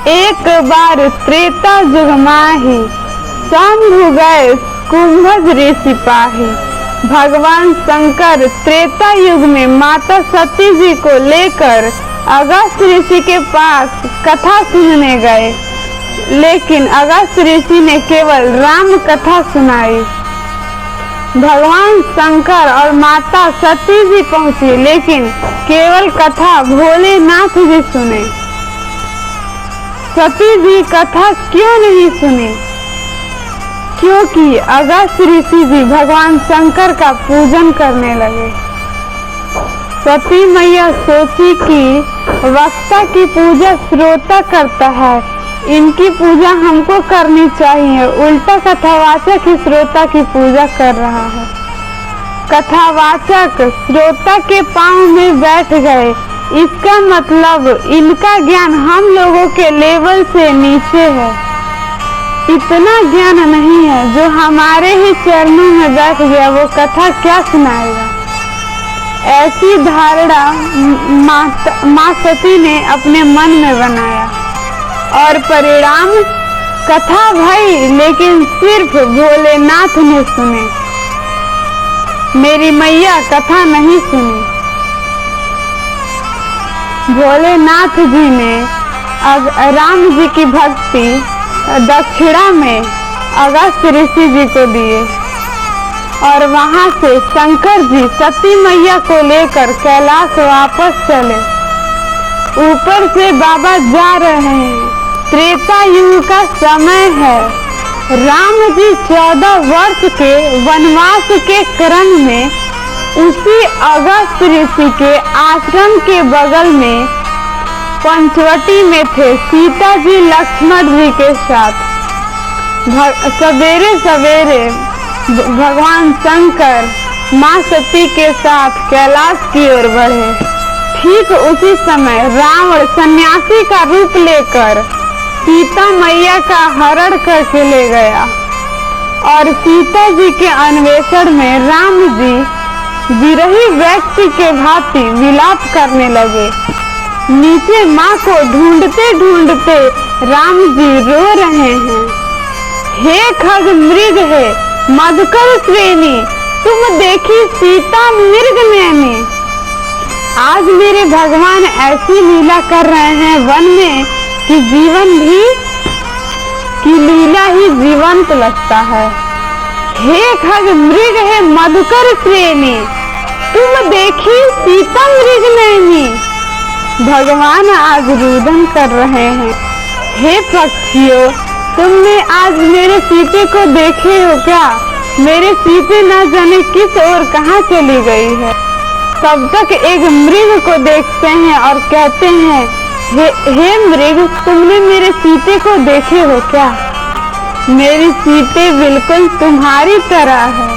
एक बार त्रेता युग माही, शंभु गए कुंभज ऋषि पाही। भगवान शंकर त्रेता युग में माता सती जी को लेकर अगस्त्य ऋषि के पास कथा सुनने गए, लेकिन अगस्त्य ऋषि ने केवल राम कथा सुनाई। भगवान शंकर और माता सती जी पहुंची, लेकिन केवल कथा भोलेनाथ जी सुने। सती जी कथा क्यों नहीं सुनी? क्योंकि अगस्त्य ऋषि जी भगवान शंकर का पूजन करने लगे। सती मैया सोची कि वक्ता की पूजा श्रोता करता है, इनकी पूजा हमको करनी चाहिए। उल्टा कथावाचक ही श्रोता की पूजा कर रहा है। कथावाचक श्रोता के पांव में बैठ गए। इसका मतलब इनका ज्ञान हम लोगों के लेवल से नीचे है। इतना ज्ञान नहीं है। जो हमारे ही चरणों में बैठ गया वो कथा क्या सुनाएगा? ऐसी धारणा माँ सती ने अपने मन में बनाया और परिणाम कथा भई, लेकिन सिर्फ भोलेनाथ ने सुने। मेरी मैया कथा नहीं सुनी। भोलेनाथ जी ने राम जी की भक्ति दक्षिणा में अगस्त्य ऋषि जी को दिए और वहां से शंकर जी सती मैया को लेकर कैलाश वापस चले। ऊपर से बाबा जा रहे हैं। त्रेता युग का समय है। राम जी 14 वर्ष के वनवास के क्रम में उसी अगस्त्य ऋषि के आश्रम के बगल में पंचवटी में थे। सीता जी लक्ष्मण जी के साथ सवेरे सवेरे भगवान शंकर माँ सती के साथ कैलाश की ओर बढ़े। ठीक उसी समय रावण सन्यासी का रूप लेकर सीता मैया का हरण करके ले गया और सीता जी के अन्वेषण में राम जी विरही व्यक्ति के भांति विलाप करने लगे। नीचे माँ को ढूंढते ढूंढते राम जी रो रहे हैं। हे खग मृग है मधुकर श्रेणी, तुम देखी सीता मृग नैनी। आज मेरे भगवान ऐसी लीला कर रहे हैं वन में कि जीवन भी की लीला ही जीवंत लगता है। हे खग मृग है मधुकर श्रेणी, तुम देखी सीता मृग नैनी। भगवान आज रुदन कर रहे हैं। हे पक्षियों, तुमने आज मेरे सीते को देखे हो क्या? मेरे सीते न जाने किस ओर कहाँ चली गई है। तब तक एक मृग को देखते हैं और कहते हैं, हे मृग, तुमने मेरे सीते को देखे हो क्या? मेरी सीते बिल्कुल तुम्हारी तरह है।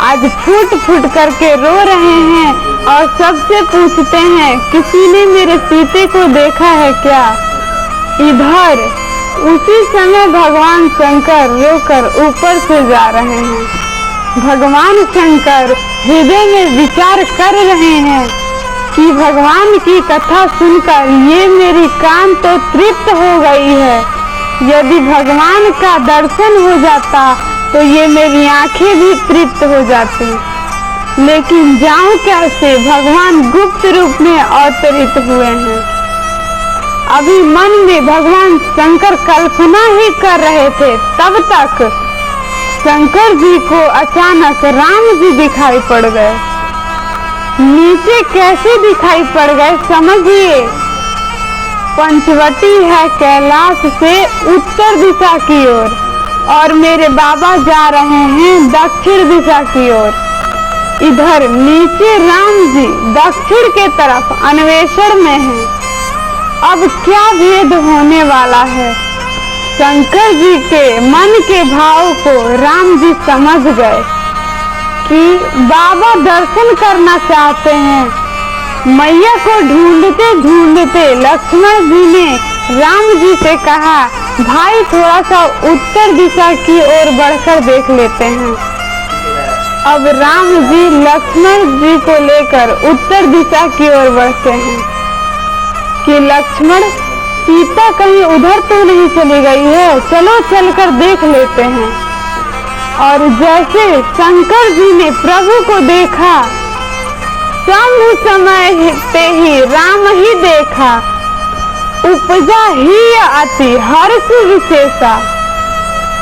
आज फूट फूट करके रो रहे हैं और सबसे पूछते हैं, किसी ने मेरे सीते को देखा है क्या? इधर उसी समय भगवान शंकर रोकर ऊपर से जा रहे हैं। भगवान शंकर हृदय में विचार कर रहे हैं कि भगवान की कथा सुनकर ये मेरी कान तो तृप्त हो गई है। यदि भगवान का दर्शन हो जाता तो ये मेरी आंखें भी तृप्त हो जाती। लेकिन जाऊं कैसे? भगवान गुप्त रूप में अवतरित हुए हैं। अभी मन में भगवान शंकर कल्पना ही कर रहे थे, तब तक शंकर जी को अचानक राम जी दिखाई पड़ गए। नीचे कैसे दिखाई पड़ गए समझिए। पंचवटी है कैलाश से उत्तर दिशा की ओर और मेरे बाबा जा रहे हैं दक्षिण दिशा की ओर। इधर नीचे राम जी दक्षिण के तरफ अन्वेषण में हैं। अब क्या भेद होने वाला है? शंकर जी के मन के भाव को राम जी समझ गए कि बाबा दर्शन करना चाहते हैं। मैया को ढूंढते ढूंढते लक्ष्मण जी ने राम जी से कहा, भाई थोड़ा सा उत्तर दिशा की ओर बढ़कर देख लेते हैं। अब राम जी लक्ष्मण जी को लेकर उत्तर दिशा की ओर बढ़ते हैं कि लक्ष्मण सीता कहीं उधर तो नहीं चली गई है, चलो चलकर देख लेते हैं। और जैसे शंकर जी ने प्रभु को देखा, शंभु समय ते ही राम ही देखा, उपजा ही अति हर्ष विशेषा,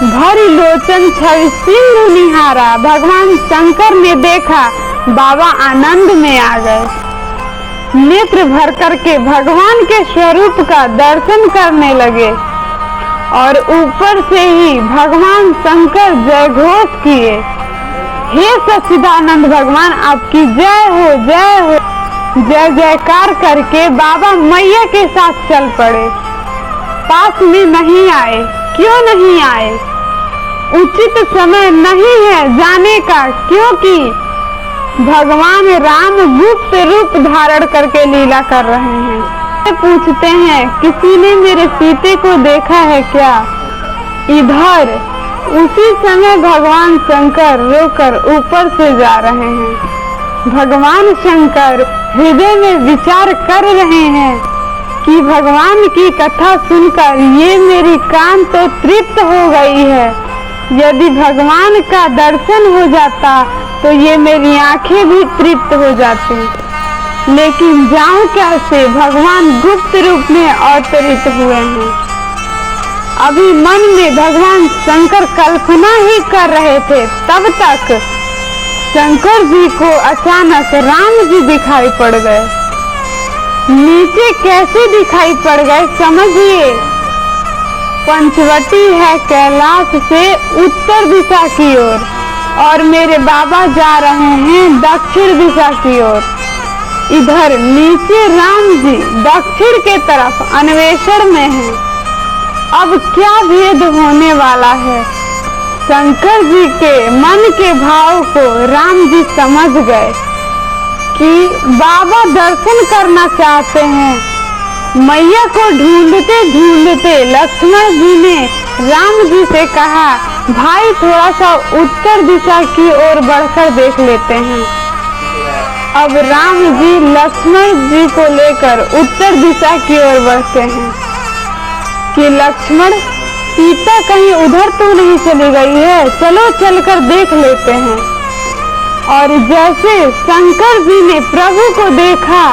भरी लोचन छवि सिंधु निहारा। भगवान शंकर ने देखा, बाबा आनंद में आ गए। नेत्र भर करके भगवान के स्वरूप का दर्शन करने लगे और ऊपर से ही भगवान शंकर जय घोष किए, हे सच्चिदानंद भगवान आपकी जय हो जय हो। जय जयकार करके बाबा मैया के साथ चल पड़े। पास में नहीं आए, क्यों नहीं आए? उचित समय नहीं है जाने का, क्योंकि भगवान राम गुप्त रूप धारण करके लीला कर रहे हैं। पूछते हैं, किसी ने मेरे सीते को देखा है क्या? इधर उसी समय भगवान शंकर रोकर ऊपर से जा रहे हैं। भगवान शंकर हृदय में विचार कर रहे हैं कि भगवान की कथा सुनकर ये मेरी कान तो तृप्त हो गई है, यदि भगवान का दर्शन हो जाता तो ये मेरी आंखें भी तृप्त हो जाती, लेकिन जाऊं कैसे? भगवान गुप्त रूप में अवतरित हुए हैं। अभी मन में भगवान शंकर कल्पना ही कर रहे थे, तब तक शंकर जी को अचानक राम जी दिखाई पड़ गए। नीचे कैसे दिखाई पड़ गए समझिए। पंचवटी है कैलाश से उत्तर दिशा की ओर और मेरे बाबा जा रहे हैं दक्षिण दिशा की ओर। इधर नीचे राम जी दक्षिण के तरफ अन्वेषण में हैं। अब क्या भेद होने वाला है? शंकर जी के मन के भाव को राम जी समझ गए कि बाबा दर्शन करना चाहते हैं। मैया को ढूंढते ढूंढते लक्ष्मण जी ने राम जी से कहा, भाई थोड़ा सा उत्तर दिशा की ओर बढ़कर देख लेते हैं। अब राम जी लक्ष्मण जी को लेकर उत्तर दिशा की ओर बढ़ते हैं कि लक्ष्मण, सीता कहीं उधर तो नहीं चली गई है, चलो चलकर देख लेते हैं। और जैसे शंकर जी ने प्रभु को देखा,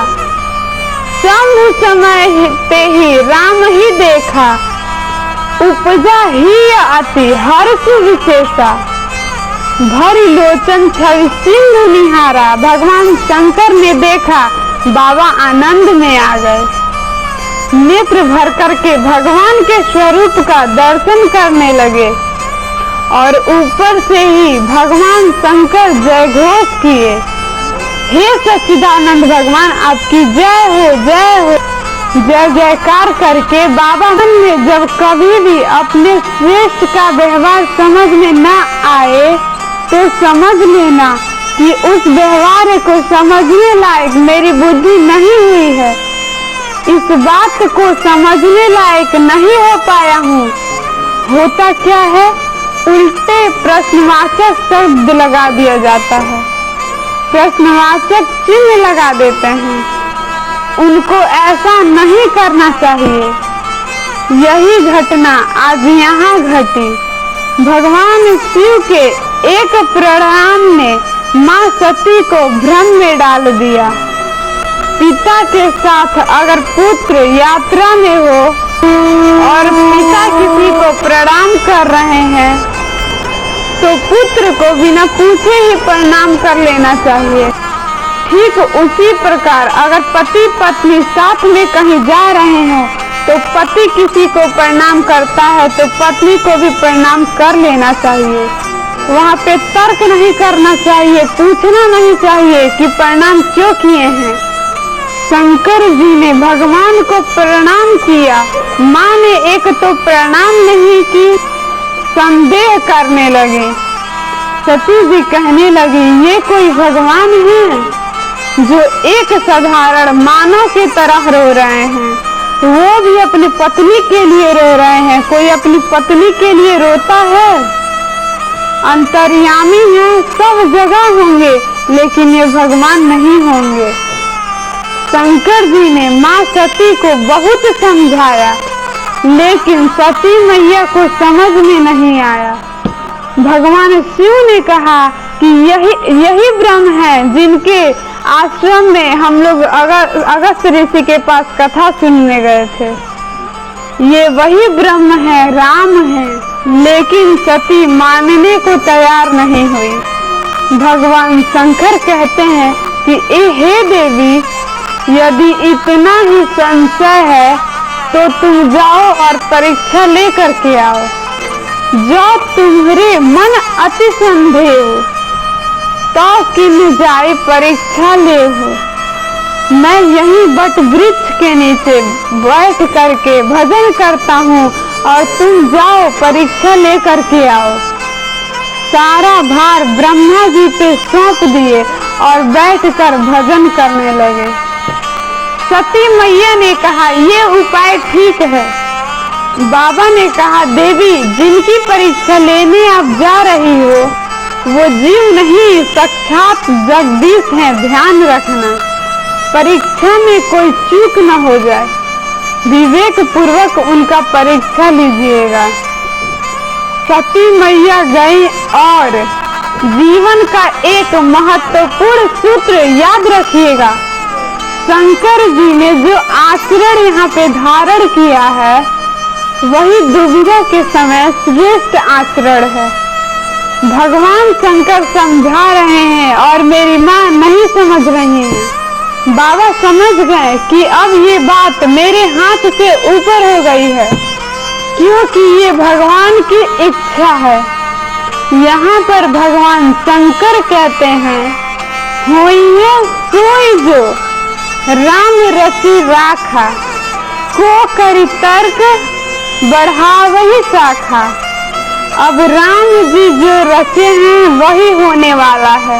शंभु समय ते ही राम ही देखा, उपजा ही अति हर्ष विशेषा, भरी लोचन छवि सिंधु निहारा। भगवान शंकर ने देखा, बाबा आनंद में आ गए। नेत्र भर करके भगवान के स्वरूप का दर्शन करने लगे और ऊपर से ही भगवान शंकर जय घोष किए, हे सच्चिदानंद भगवान आपकी जय हो जय हो। जय जयकार करके बाबा मन में जब कभी भी अपने श्रेष्ठ का व्यवहार समझ में न आए तो समझ लेना कि उस व्यवहार को समझने लायक मेरी बुद्धि नहीं हुई है, इस बात को समझने लायक नहीं हो पाया हूँ। होता क्या है, उल्टे प्रश्नवाचक शब्द लगा दिया जाता है, प्रश्नवाचक चिन्ह लगा देते हैं। उनको ऐसा नहीं करना चाहिए। यही घटना आज यहाँ घटी। भगवान शिव के एक प्रणाम ने माँ सती को भ्रम में डाल दिया। पिता के साथ अगर पुत्र यात्रा में हो और पिता किसी को प्रणाम कर रहे हैं तो पुत्र को बिना पूछे ही प्रणाम कर लेना चाहिए। ठीक उसी प्रकार अगर पति पत्नी साथ में कहीं जा रहे हैं तो पति किसी को प्रणाम करता है तो पत्नी को भी प्रणाम कर लेना चाहिए। वहाँ पे तर्क नहीं करना चाहिए, पूछना नहीं चाहिए कि प्रणाम क्यों किए हैं। शंकर जी ने भगवान को प्रणाम किया, माँ ने एक तो प्रणाम नहीं की, संदेह करने लगे। सती जी कहने लगी, ये कोई भगवान है जो एक साधारण मानव की तरह रो रहे हैं, वो भी अपनी पत्नी के लिए रो रहे हैं। कोई अपनी पत्नी के लिए रोता है? अंतर्यामी है, सब जगह होंगे, लेकिन ये भगवान नहीं होंगे। शंकर जी ने माँ सती को बहुत समझाया, लेकिन सती मैया को समझ में नहीं आया। भगवान शिव ने कहा कि यही ब्रह्म है जिनके आश्रम में हम लोग अगस्त ऋषि के पास कथा सुनने गए थे। ये वही ब्रह्म है, राम है। लेकिन सती मानने को तैयार नहीं हुई। भगवान शंकर कहते हैं कि हे देवी, यदि इतना ही संशय है तो तुम जाओ और परीक्षा लेकर के आओ। जो तुम्हारे मन अति संदेह तो किन जाए परीक्षा ले हो। मैं यहीं वट वृक्ष के नीचे बैठ करके भजन करता हूँ और तुम जाओ परीक्षा लेकर के आओ। सारा भार ब्रह्मा जी पे सौंप दिए और बैठकर भजन करने लगे। सती मैया ने कहा ये उपाय ठीक है। बाबा ने कहा देवी, जिनकी परीक्षा लेने आप जा रही हो वो जीव नहीं, साक्षात जगदीश हैं, ध्यान रखना। परीक्षा में कोई चूक न हो जाए, विवेक पूर्वक उनका परीक्षा लीजिएगा। सती मैया गई और जीवन का एक महत्वपूर्ण सूत्र याद रखिएगा। शंकर जी ने जो आचरण यहाँ पे धारण किया है वही दुविधा के समय श्रेष्ठ आचरण है। भगवान शंकर समझा रहे हैं और मेरी माँ नहीं समझ रही है। बाबा समझ गए कि अब ये बात मेरे हाथ से ऊपर हो गई है, क्योंकि ये भगवान की इच्छा है। यहाँ पर भगवान शंकर कहते हैं, होइए सोई जो राम रचि राखा, को करी तर्क बढ़ावही शाखा। अब राम जी जो रचे हैं वही होने वाला है।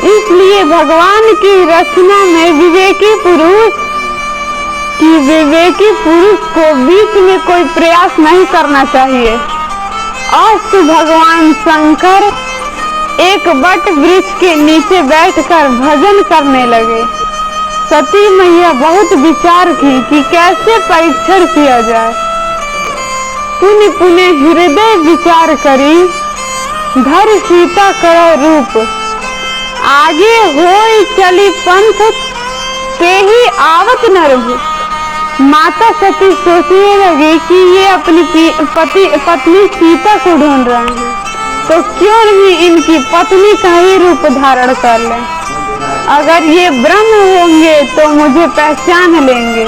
इसलिए भगवान की रचना में विवेकी पुरुष को बीच में कोई प्रयास नहीं करना चाहिए। अस्तु भगवान शंकर एक वट वृक्ष के नीचे बैठकर भजन करने लगे। सती मैया बहुत विचार की कि कैसे परीक्षण किया जाए। पुण्य पुण्य हृदय विचार करी, धर सीता करो रूप, आगे होई चली पंथ ते ही आवत न रहू। माता सती सोचने लगी कि ये अपनी पत्नी सीता को ढूंढ रहे हैं, तो क्यों नहीं इनकी पत्नी का ही रूप धारण कर लें। अगर ये ब्रह्म होंगे तो मुझे पहचान लेंगे,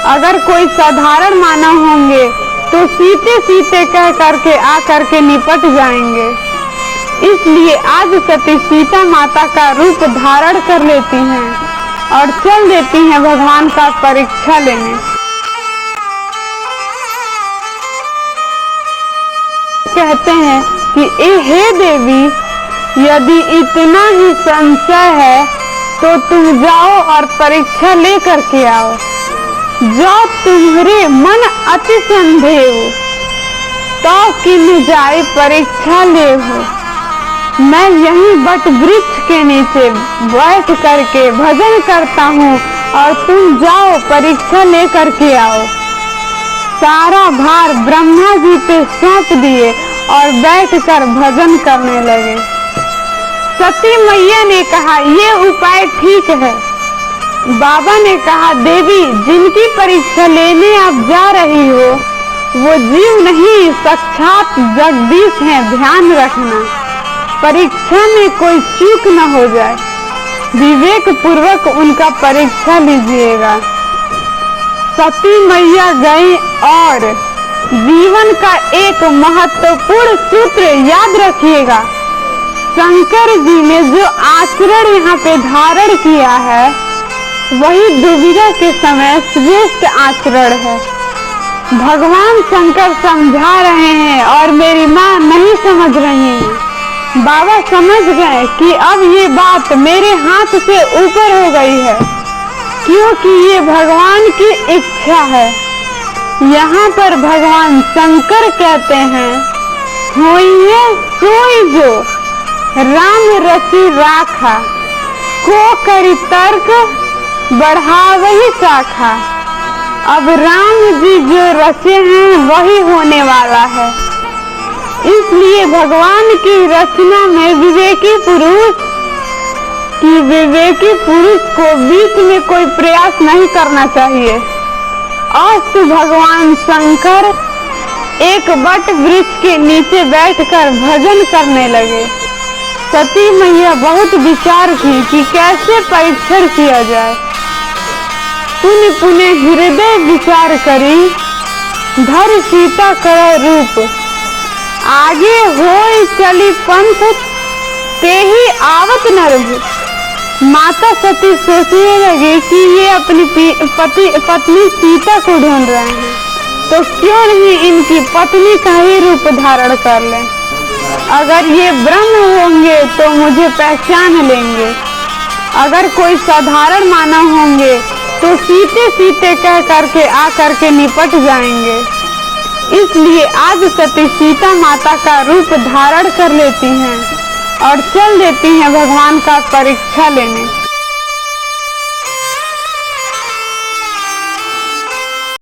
अगर कोई साधारण मानव होंगे तो सीते सीते कह करके आकर के निपट जाएंगे। इसलिए आज सती सीता माता का रूप धारण कर लेती हैं और चल देती हैं भगवान का परीक्षा लेने। कहते हैं कि हे देवी, यदि इतना ही संशय है तो तुम जाओ और परीक्षा लेकर के आओ। जो तुम्हारे मन अति संदेह तो किन जाए परीक्षा ले हो। मैं यहीं वट वृक्ष के नीचे बैठ करके भजन करता हूँ और तुम जाओ परीक्षा लेकर के आओ। सारा भार ब्रह्मा जी पे सौंप दिए और बैठकर भजन करने लगे। सती मैया ने कहा ये उपाय ठीक है। बाबा ने कहा देवी, जिनकी परीक्षा लेने आप जा रही हो वो जीव नहीं, साक्षात जगदीश हैं, ध्यान रखना। परीक्षा में कोई चूक न हो जाए, विवेक पूर्वक उनका परीक्षा लीजिएगा। सती मैया गई और जीवन का एक महत्वपूर्ण सूत्र याद रखिएगा। शंकर जी ने जो आचरण यहाँ पे धारण किया है वही दुविधा के समय श्रेष्ठ आचरण है। भगवान शंकर समझा रहे हैं और मेरी माँ नहीं समझ रही है। बाबा समझ गए कि अब ये बात मेरे हाथ से ऊपर हो गई है, क्योंकि ये भगवान की इच्छा है। यहाँ पर भगवान शंकर कहते हैं, होइए सोई जो राम रचि राखा, को करी तर्क बढ़ावही शाखा। अब राम जी जो रचे हैं वही होने वाला है। इसलिए भगवान की रचना में विवेकी पुरुष को बीच में कोई प्रयास नहीं करना चाहिए। अस्तु भगवान शंकर एक वट वृक्ष के नीचे बैठकर भजन करने लगे। सती मैया बहुत विचार की कि कैसे परीक्षण किया जाए। पुनः हृदय विचार करी, धर सीता कर रूप, आगे होई चली पंथ, ते ही आवत नरभ। माता सती सोचने लगी कि ये अपनी पत्नी सीता को ढूंढ रहे हैं, तो क्यों नहीं इनकी पत्नी का ही रूप धारण कर लें। अगर ये ब्रह्म होंगे तो मुझे पहचान लेंगे, अगर कोई साधारण मानव होंगे तो सीते सीते कह करके आकर के निपट जाएंगे। इसलिए आज सती सीता माता का रूप धारण कर लेती हैं और चल देती हैं भगवान का परीक्षा लेने।